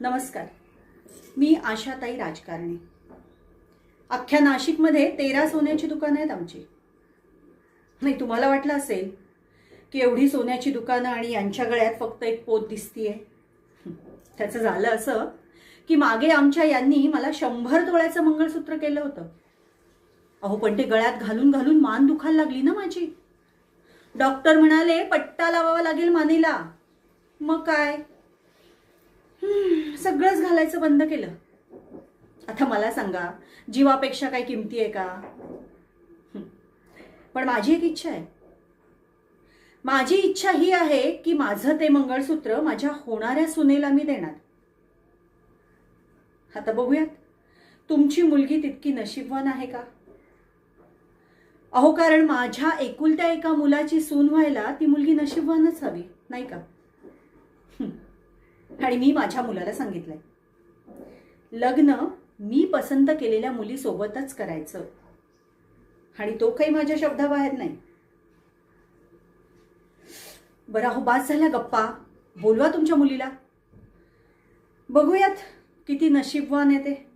नमस्कार. मी आशाताई राजकारणे. अख्ख्या नाशिकमध्ये 13 सोन्याची दुकानं आहेत आमची. नाही, तुम्हाला वाटलं असेल की एवढी सोन्याची दुकानं आणि यांच्या गळ्यात फक्त एक पोत दिसतीये. त्याचं झालं असं की मागे आमच्या यांनी मला 100 तोळ्याचं मंगळसूत्र केलं होतं. अहो, पण ते गळ्यात घालून घालून मान दुखायला लागली ना माझी. डॉक्टर म्हणाले पट्टा लावावा लागेल मानेला. मग काय, सगळंच घालायचं बंद केलं. आता मला सांगा, जीवापेक्षा काही किमती आहे का? पण माझी एक इच्छा आहे. माझी इच्छा ही आहे की माझं ते मंगळसूत्र माझ्या होणाऱ्या सुनेला मी देणार. आता बघूयात, तुमची मुलगी तितकी नशीबवान आहे का? अहो, कारण माझ्या एकुलत्या एका मुलाची सून व्हायला ती मुलगी नशीबवानच हवी, नाही का? आणि मी माझ्या मुलाला सांगितलंय, लग्न मी पसंत केलेल्या मुलीसोबतच करायचं. आणि तो काही माझ्या शब्दाबाहेर नाही. बरं, हो, बास झाल्या गप्पा. बोलवा तुमच्या मुलीला. बघूयात किती नशीबवान आहे ते.